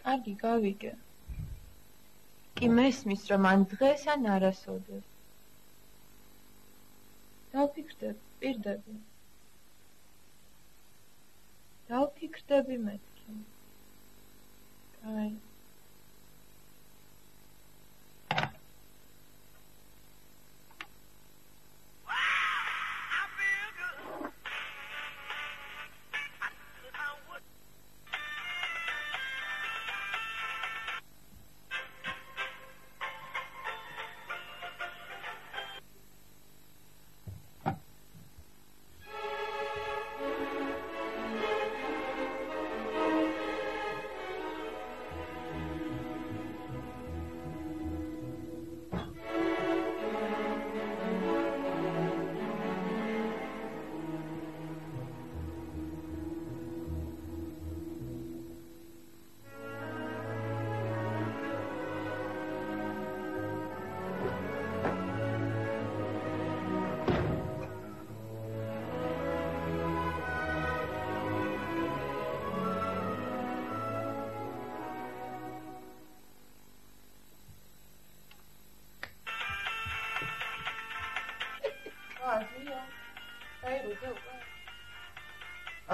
კარგი, გავიგე. კი მესმის, რომ ან დღეს, ან არასოდეს. დავფიქრდები, პირდები. დავფიქრდები მეთქი. კაი.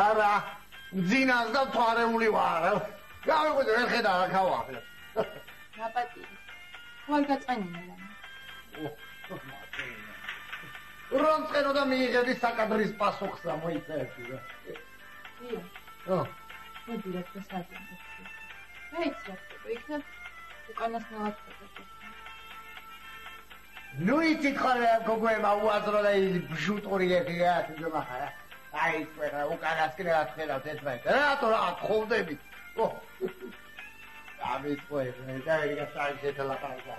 არა, ძინას და თვარეული ვარ. გავიყვეთ ვერ ხედა რა ქავაფე. ნაპატირი. ხვალ გაწყენინა რა. რომ წერო და მიიღები საკადრის პასუხსა მოიწევი რა. დიახ. ო. მოდი რა დასაგებდი. მეც რა ხდება, იქნებ უკანასკნელად ხდება. ნუ იცით ხოლმე გოგოება უაზრო და ბჟუტური ეგია თუმცა აი ყველა უკანასკნელად ხედავთ ერთმანეთს. რატო რა ხოვდებით? ო. ამის ყველა და ეგა საერთოდ ლაპარაკია.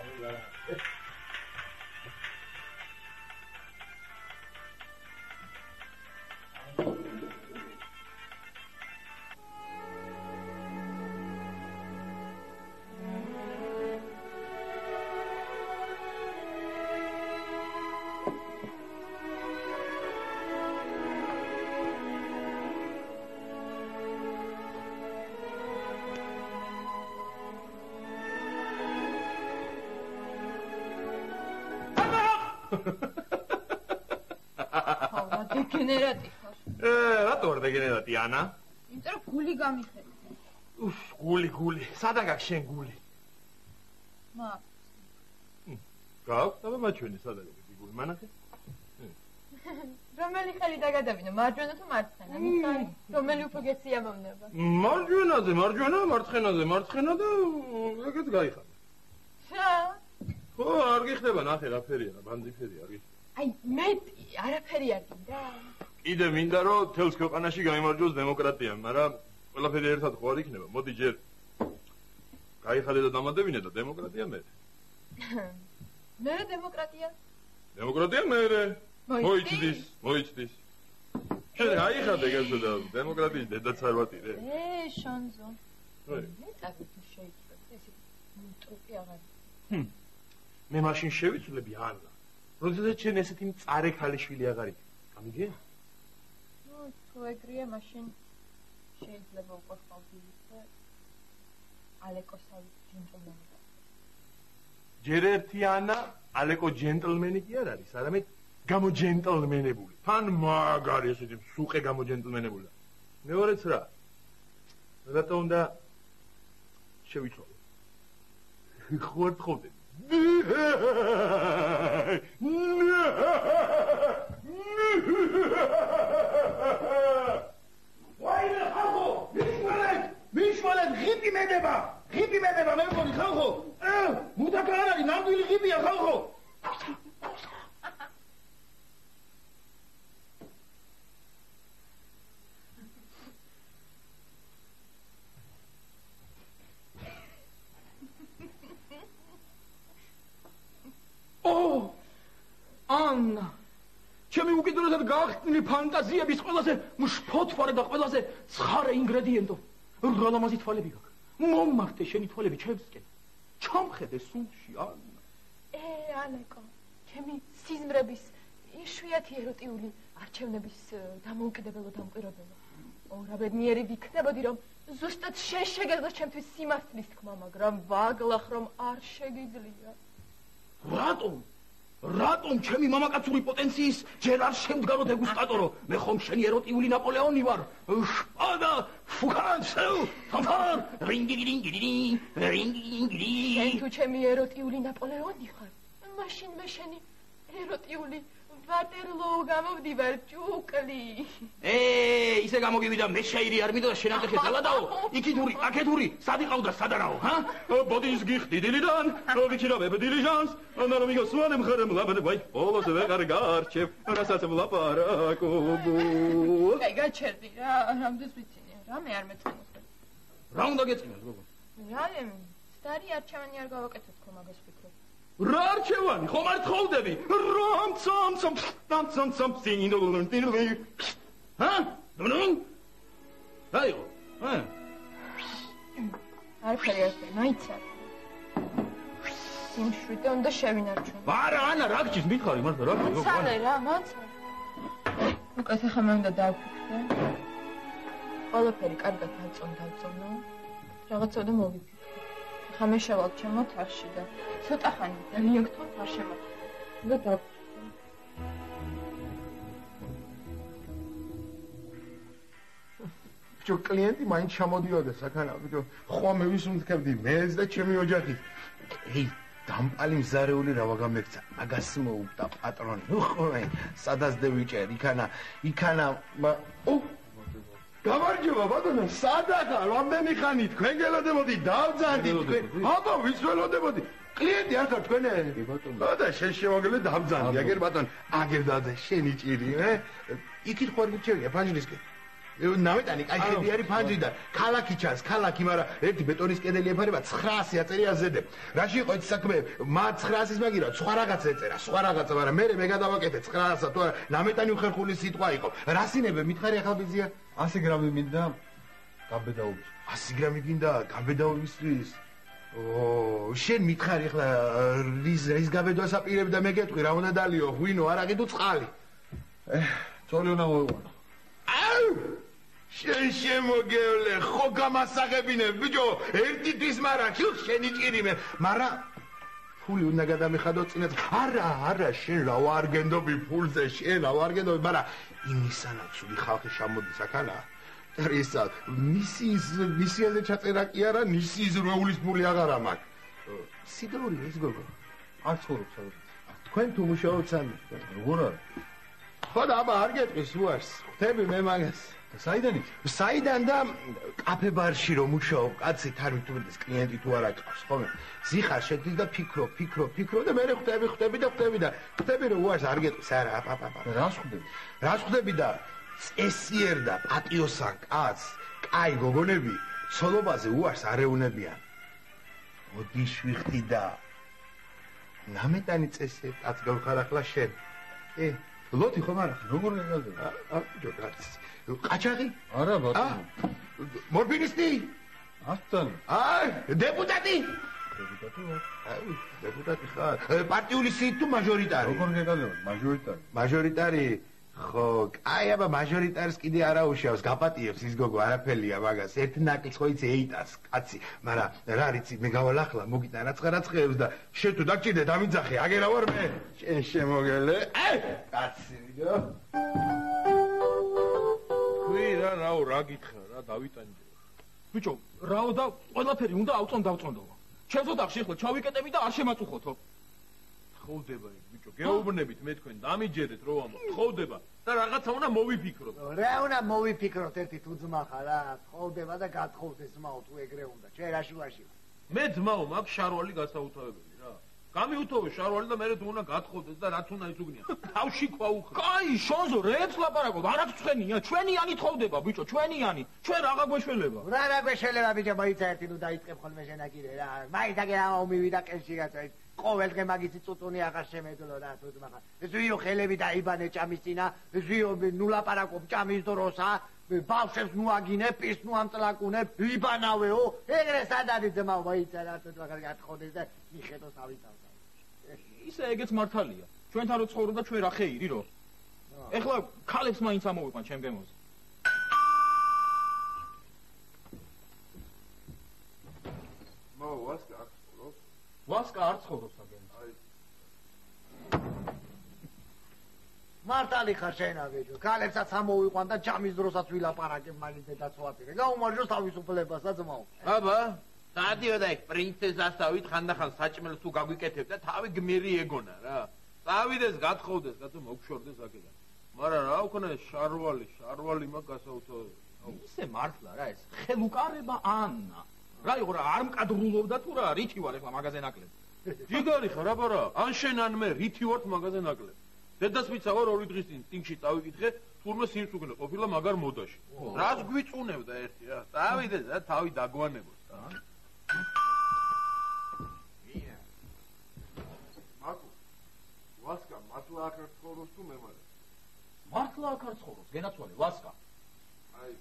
დეგენერატი ხარ. რატო ვარ დეგენერატი, ანა? იმიტომ რომ გული გამიხედა. უფ, გული. სადაგ აქვს შენ გული? მაქვს. გაქვს, აბა მაჩვენი სადაგ აქვს გული, მანახე? რომელი ხელი დაგადავინო, მარჯვენა თუ მარცხენა? მითხარი, რომელი უფრო გეციამოვნება? მარჯვენაზე, მარცხენა და ეგეც გაიხადა. რა? ხო, არ გიხდება, ნახე რა ფერია, რა ბანძიფერია, არ გიხდება. აი, მეტი, არაფერი არ გინდა. კიდე მინდა რომ თელს ქვეყანაში გაიმარჯვოს დემოკრატია, მაგრამ ყველაფერი ერთად ხო არ იქნება. მოდი ჯერ გაიხადე და დამატებინე და დემოკრატია მე. მე დემოკრატია? დემოკრატია მე. მოიცდის. შენ გაიხადე გასა და დემოკრატიის დედაც არ ვატირე. შონზო. აი. მე წაგით შეიძლება. ეს ტრუკი აღარ. მე მაშინ შევიცვლები ანა. როდესაც შენ ესეთი მწარე ქალიშვილი აღარ იქ. გამიგე? ნუ თუ ეგრეა, მაშინ შეიძლება უკვე ხალხი ალეკოსავი ჯენტლმენი. ჯერ ერთი ანა ალეკო ჯენტლმენი კი არ არის, არამედ გამოჯენტლმენებული. თან მაგარი ესეთი სუყე გამოჯენტლმენებულა. მეორეც რა? რატო უნდა შევიცვალო? ხო არ თხოვდე. ვაიმე ხალხო, მიშვალეთ, ღიპი მედება, მე მგონი ხალხო. მუდაკა არ არის, ნამდვილი ღიპია ხალხო. ანა, ჩემი უკიდურესად გაახსნილი ფანტაზიების ყველაზე მშფოთვარე და ყველაზე ცხარე ინგრედიენტო. რა ლამაზი თვალები გაქვს. მომმართე შენი თვალები ჩემსკენ. ჩამხედე სულში, ანა. ალეკო, ჩემი სიზმრების იშვიათი ეროტიული არჩევნების დამოუკიდებელო დამკვირვებელი. საურავედნიერი ვიქნებოდი, რომ ზუსტად შენ შეგეძლო ჩემთვის სიმართლის თქმა, მაგრამ ვაგლახ რომ არ შეგიძლია. რატომ ჩემი მამაკაცური პოტენციის ჯერ არ შემდგარო დეგუსტატორო? მე ხომ შენი ეროტიული ნაპოლეონი ვარ. შპადა, ფუქანცევ, ფანფარ, რინგი. შენ თუ ჩემი ეროტიული ნაპოლეონი ხარ, მაშინ მე შენი ეროტიული ვატერლოუ გამოვდივარ ჭუკლი. ისე გამოგივიდა მე შეირი არ მინდოდა შენამდე ხელადაო. იქითური, აქეთური, სად იყავდა სადარაო, ჰა? ბოდის გიხდი დილიდან, ვიქირავებ დილიჟანს, ანუ მიგოსვანე მხარემ ლაბადე, ვაი, ოლოს ვეღარ გარჩევ, რასაც ვლაპარაკობ. აი გაჩერდი რა, რამდენს ვიცინე, რამე არ მეწინოს. რა უნდა გეწინოს, გოგო? რა, სტარი არჩევანი არ გავაკეთოთ ხო მაგას ვფიქრობ. რა არჩევანი, ხომ არ თხოვდები? რამ სინდოლუნტინლი. ჰა? ნუ? აიო, ჰა? არაფერი, მაიცა. სიმშვიდე უნდა შევინარჩუნო. არა, ანა, რა გჭირს მითხარი, მართლა რა გჭირს? მაცალე რა, მაცალე. უკეთ ახლა მე უნდა დავფიქრე. ყველაფერი კარგად დავწონო. რაღაცა მოვიფიქრე. ხა მე შევალ ჩემო თარში და ცოტა ხანი რეაქტორ არ შემოწმე და დავფიქრე. ბიჭო, კლიენტი მაინც ჩამოდიოდა საქანა, ბიჭო, ხომ ვის უმთქებდი მეც და ჩემი ოჯახით. ეი, დამპალი მზარეული რა ვაგამექცა, მაგას მოუკვდა პატრონი. ხოი, სადაც დევიჭერ, იქანა, გამარჯობა ბატონო, სადაა? რამდენი ხანი თქვენ გელოდებოდი, დავძანდით თქვენ. აბა, ვის ველოდებოდი? კლიენტი არ ხარ თქვენ? კი ბატონო. და შენ შემოგელე დავძანდი, აგერ ბატონო, აგერ დაძე, შენი ჭირი, იქით ხوار გიჩერია ფანჯრისკენ. ნავეტანი კაი ხედი არის ფანჯრი და ქალაქი ჩანს, ქალაქი, მაგრამ ერთი ბეტონის კედელი ეფარება 900 აწერია ზედე. რაში იყო ეს საქმე? მათ 900-ის მაგირა, სხვა რაღაცა ეწერა, სხვა რაღაცა, მაგრამ მე გადავაკეთე 900-ს, თუ არა, ნამეტანი უხერხული სიტყვა იყო. რა სინებე, მითხარი ახალ ბიძია? 100 გრამი მინდა გაბედაობის. 100 გრამი გინდა გაბედაობისთვის? შენ მითხარი ახლა რის გაბედვას აპირებ და მე გეტყვი რა უნდა დალიო, ღვინო, არაყი თუ წყალი? წოლი უნდა მოიყვანო. შენ შემოგევლე, ხო გამასაღებინებ, ბიჭო, ერთი თვის მარა, შენი ჭირი მე, მაგრამ ფული უნდა გადამეხადო წინათ. არა, შენ რა ვარგენდობი ფულზე, შენ რა ვარგენდობი, მაგრამ იმისანა ცუდი ხალხი შემოდის აქანა. ისა, მისიაზე ჩაწერა კი არა, ნისიის როულის ფული აღარა მაქვს. სიდრული ეს გოგო. არ ცხოვრობს სადაც. თქვენ თუ მუშაობთ სამი, როგორ არის? ხო და აბა არ გეტყვის უარს. ხვდები მე მაგას. საიდან იქ? საიდან და კაფე ბარში რომ მუშაობ, კაცი თარვით უბრალოდ კლიენტი თუ არა ყავს, ხო მე? ზიხარ შედის და ფიქრო და მე ხვდები და ხვდები რომ უარს არ გეტყვის, არა, აბა. რას ხვდები? რას ხვდები და წესიერ და პატიოსან კაცს, კაი გოგონები, ცოლობაზე უარს არ ეუნებიან. მოდი შვიხდი და ნამეტანი წესი კაც გავხარ ახლა შენ. ლოთი ხომ არა? როგორ გეგალდება? ბიჭო კაცი. ყაჩაღი? არა ბატონო. მორფინისტი? ასთან. დეპუტატი? დეპუტატი ხარ? პარტიული სიით თუ მაჟორიტარი? როგორ გეგალდება? მაჟორიტარი. მაჟორიტარი? ხო, კაი, აბა მაჟორიტარს კიდე არა უშავს, გაპატიებს ის გოგო, არაფერია მაგას. ერთ ნაკლს ხო იცი ეიტას, კაცი, მაგრამ რა რიცი, მე გავალახლა, მოგიტან რაცხებს და შენ თუ დაგჭირდე დამიძახე, აგერა ვარ მე. შენ შემოგელე. კაცი, ვიდო. ქვი რა გითხრა რა დავიტანჯე. ბიჭო, რაო და ყველაფერი უნდა დავწონდო. ჩემს ოთახში ხო ჩავიკეტები და არ შემაწუხოთო. ხოვდება იქ ბიჭო, გეუბნებით მე თქვენ დამიჯერეთ რო ამო, ხოვდება და რაღაცა უნდა მოვიფიქროთ. რა უნდა მოვიფიქროთ, ერთი თუ ძმა ხარ რა, ხოვდება და გათხოვდეს მაო თუ ეგრე უნდა. შენ რაში ვარში? მე ძმაო, მაგ შარვალი გასაუთავებელი რა. გამიუთოვე შარვალი და მე თუ უნდა გათხოვდეს და რაც უნდა იცუგნია. თავში ქვაუხრა. კაი, შონზო, რეც ლაპარაკობ, არ აქვს ცხენია, ჩვენიანი თხოვდება, ბიჭო, ჩვენიანი. ჩვენ რაღა გვეშველება. რა გვეშველება, ბიჭო, მოიცა ერთი ნუ დაიწყებ ხოლმე შენაკირე რა. მაინც აგერ ამა მივიდა კენში გაცა. ყოველდღე მაგისი წუწუნი აღარ შემეძლო რა თუ ძმა ხარ. ზვიო ხელები დაიბანე ჭამის წინა, ზვიო ნუ ლაპარაკობ ჭამის დროსა, ბავშვებს ნუ აგინე, პირს ნუ ამწლაკუნე, იბანავეო, ეგრე სად არის ძმაო, მოიცა რა თუ მაგარ გათხოვდეს და მიხედო თავისთავად. ისე ეგეც მართალია. ჩვენთან რო ცხოვრობ და ჩვენ რა ხეირი რო. ეხლა ქალებს მაინც ამოვიყვან ჩემ გემოზე. ვასკა არ ცხოვრობს აგენტს. მართალი ხარ შენ აბიჯო, ქალებსაც ამოვიყვან და ჯამის დროსაც ვილაპარაკებ მაგის დედაცვათი. გაუმარჯოს თავისუფლებასაც მოუ. აბა, სადიოდა ეგ პრინცესასავით ხანდახან საჭმელს თუ გაგვიკეთებ და თავი გმირი ეგონა რა. წავიდეს, გათხოვდეს, კაცო მოგშორდეს აქედან. მაგრამ რა ვქნა შარვალი მაგ გასაუთავებელი. ისე მართლა რა ეს ხელუკარება ანა. რა იყო რა არ მკადრულობდა თუ რა რითი ვარ ეხლა მაგაზე ნაკლები. ჯიგარი ხარ აბა რა, ან შენ ან მე რითი ვართ მაგაზე ნაკლები. დედას მიცავარ 2 დღის წინ ტინგში წავიკითხე, თურმე სიმს უკვე ყოფილა მაგარ მოდაში. რას გვიწუნებდა ერთი რა. წავიდეს რა თავი დაგვანებოს რა. მაკუ ვასკა მართლა აქ არ ცხოვრობს თუ მე მაგრამ მართლა აქ არ ცხოვრობს გენაცვალე ვასკა აი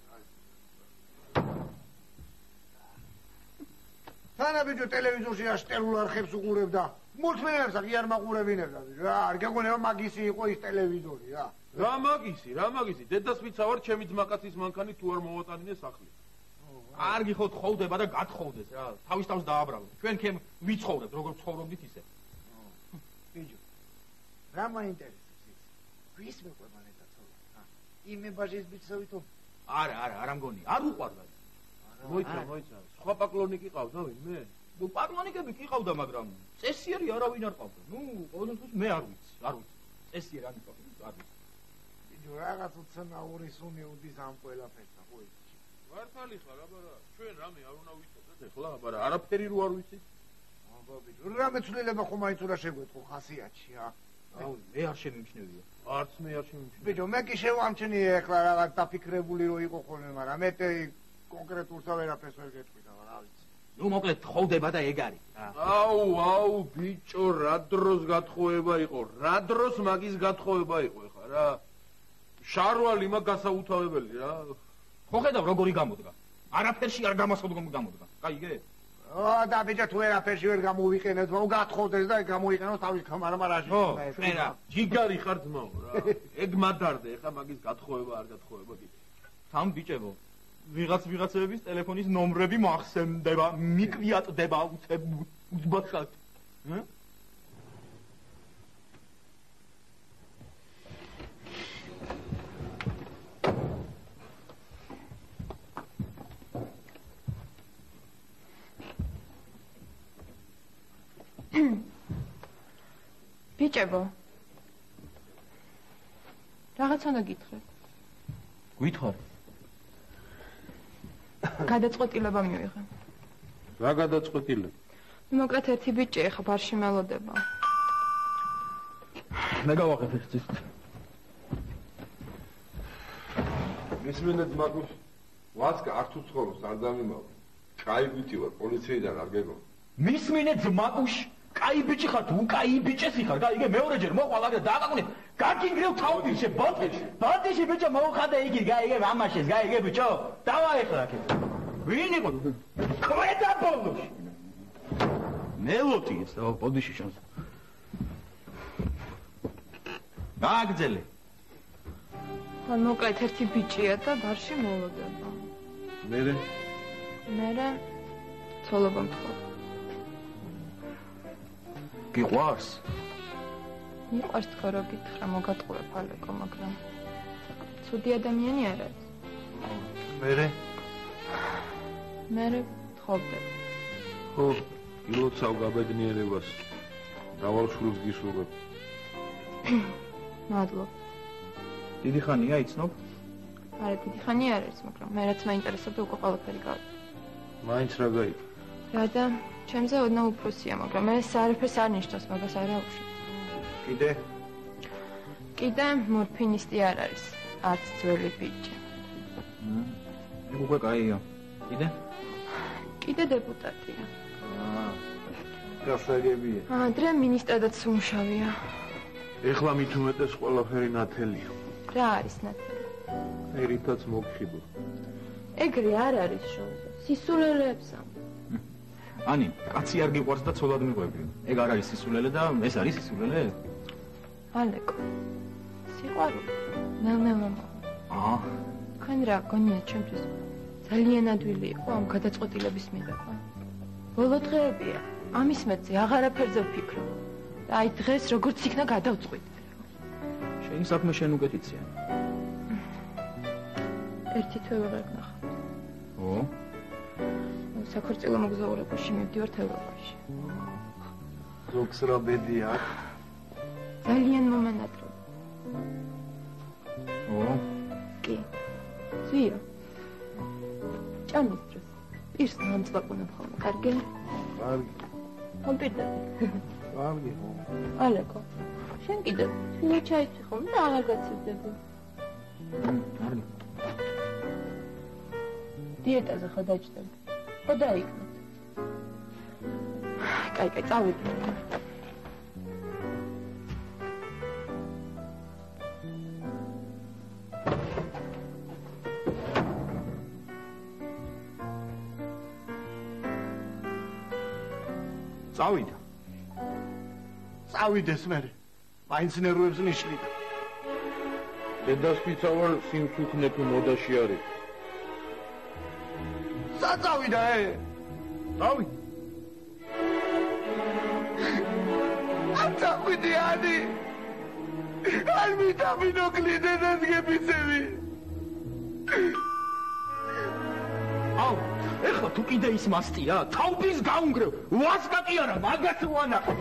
თანაბიჯო ტელევიზორში აშტერულ არხებს უყურებდა. მულტფილმებს აღარ მაყურებინებდა. რა, არ გეგონება მაგისი იყო ის ტელევიზორი რა. რა მაგისი, დედას მიცავარ ჩემი ძმაკაცის მანქანი თუ არ მოვატანინე სახლი. კარგი ხო თხოვდება და გათხოვდეს რა თავის თავს დააბრალო ჩვენ ქემ ვიცხოვრებთ როგორ ცხოვრობდით ისე ბიჯო რა მაინტერესებს ის ვის მეყვება ნეტაცოლა იმე ბაჟის ბიჭსავით არა მგონი არ უყვარდა მოიცა სხვა პაკლონიკი ყავდა ვინმე ნუ პაკლონიკები კი ყავდა მაგრამ წესიერი არავინ არ ყავდა ნუ ყოველთვის მე არ ვიცი წესიერი არ მიყავდა არ ვიცი ბიჯო რაღაც უცნაური სუნი უდის ამ ყველაფერს ხო ის მართალი ხარ აბა რა ჩვენ რამე არ უნდა ვიცოდეთ ეხლა აბა რა არაფერი რო არ ვიცით აბა ბიჭო რამე ცვლილება ხომ მაინც უნდა შეგვეწყო ხასიათში რა აუ მე არ შემიმჩნევია არც მე არ შემიმჩნევია ბიჭო მე კი შევამჩნიე ეხლა რაღაც დაფიქრებული რო იყო ხოლმე მაგრამ მე კონკრეტულსა ვერაფერს ვერ გეტყვიდა რა ვიცი ნუ მოკლედ თხოვდება და ეგ არის აუ ბიჭო რა დროს გათხოვება იყო რა დროს მაგის გათხოვება იყო ეხლა რა შარვალი მაგ გასაუთავებელი რა ხო ხედავ როგორი გამოდგა არაფერში არ გამოდგა გაიგე და ბიჭო თუ ვერაფერში ვერ გამოვიყენეთ მოუ გათხოვდეს და გამოიყენოს თავის კამარაში ჩვენ რა ჯიგარი ხარ ძმაო რა ეგ მადარდე ეხლა მაგის გათხოვება არ გათხოვება კი თან ბიჭებო ვიღაცების ტელეფონის ნომრები მოახსენდება მიკვიატდება უცბად ბიჭებო რაღაც უნდა გითხრათ გვითხოვ გადაწყვეტილება მივიღე რა გადაწყვეტილება მოკლედ ერთი ბიჭი ხა ბარში მელოდება მე გავახებ ეს მისმენეთ მაგუს ვასკა არ თუ ცხოვრობს არ დამიმავ კაი ბიჭი ვარ პოლიციიდან არ გეგო მისმინე ძმაკუშ კაი ბიჭი ხარ თუ კაი ბიჭესი ხარ გაიგე მეორეჯერ მოყვალ აგე დააგაგუნე გაგინგრევ თავბიჭე ბატიში ბიჭო მოუხადე იგი გაიგე მამაშეს გაიგე ბიჭო დავაეხლა აქ ვინ იყო კვეთა ბოლოში მელოტი ეს ბოდიში შანს გააგზელე ხან მოკლედ ერთი ბიჭია და ბარში მოლოდება მერე ცოლობა მთხოვ გიყვარს მიყვარს თქო რა გითხრა მოგატყუებ ალეკო მაგრამ ცუდი ადამიანი არ არის მერე თხოვდება ხო ილოცავ გაბედნიერებას დავალშულს გისურვებ მადლობ დიდი ხანია იცნობ არა დიდი ხანი არ არის მაგრამ მე რაც მაინტერესებდა უკვე ყველაფერი გავიგე მაინც რა გაიგე რა და ჩემზე ოდნავ უფროსია მაგრამ მე საერთოდ არ ნიშნავს მაგას არა უშვი კიდე მორფინისტი არ არის არც ძველი ბიჭი ეგ უკვე კაია კიდე დეპუტატია გასაგებია ადრე მინისტრადაც უმშავია ეხლა მით უმეტეს ყველაფერი ნათელია რა არის ნათელი ერითაც მოგხიბო ეგრე არ არის შოუზე სისულელეებსა ანი კაცი არ გიყვარს და ცოლად მიყვები ეგ არ არის სისულელე და ეს არის სისულელე ალეკო სიყვარული ნელ-ნელა თქვენ რა გონიათ ჩემთვის ძალიან ადვილი იყო ამ გადაწყვეტილების მიღება ბოლო დღეებია ამის მეტზე აღარაფერზე ვფიქრობ. და აი დღეს როგორც იქნა გადავწყვიტე. შენი საქმე შენ უკეთიცია. ერთი თვე ვეღარ ვნახავ. ო? საქორწილო მოგზაურობაში მივდივართ ევროპაში. ზოგს რა ბედი აქვს? ძალიან მომენატრებ. ო? კი. ზიო. ჭამის დროს. პირს ნამწვაკუნებ ხოლმე, კარგი? კარგი. მომპირდები. კარგი. ალეკო. შენ კიდე თულა ჩაიცი ხოლმე და აღარ გაცივდები. კარგი. დიეტაზე ხო დაჭდები? ხო დაიკნოთ. კაი, წავიდე. წავიდა. წავიდეს მე. მაინც ნერვებს ნიშნიდა. დედას ვიცავარ სიმს უქნებ მოდაში არის. საწავიდა წავიდა. წავიდიანი. არ ვიტამინო კლიდენას გეფიცები. აუ, ეხლა თუ კიდე ის მასტია, თავის გაუნგრევ. ვასკა კი არა, მაგას ვანახო.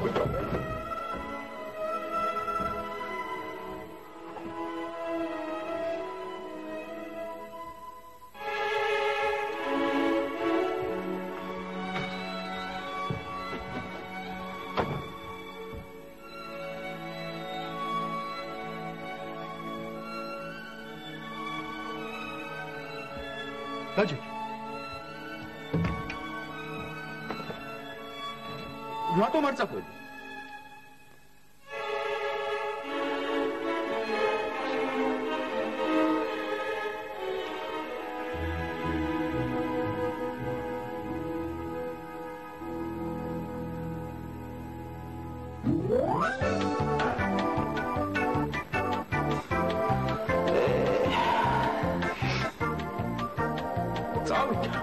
დაჯე. რატომ არ წახვედი? წავიდა.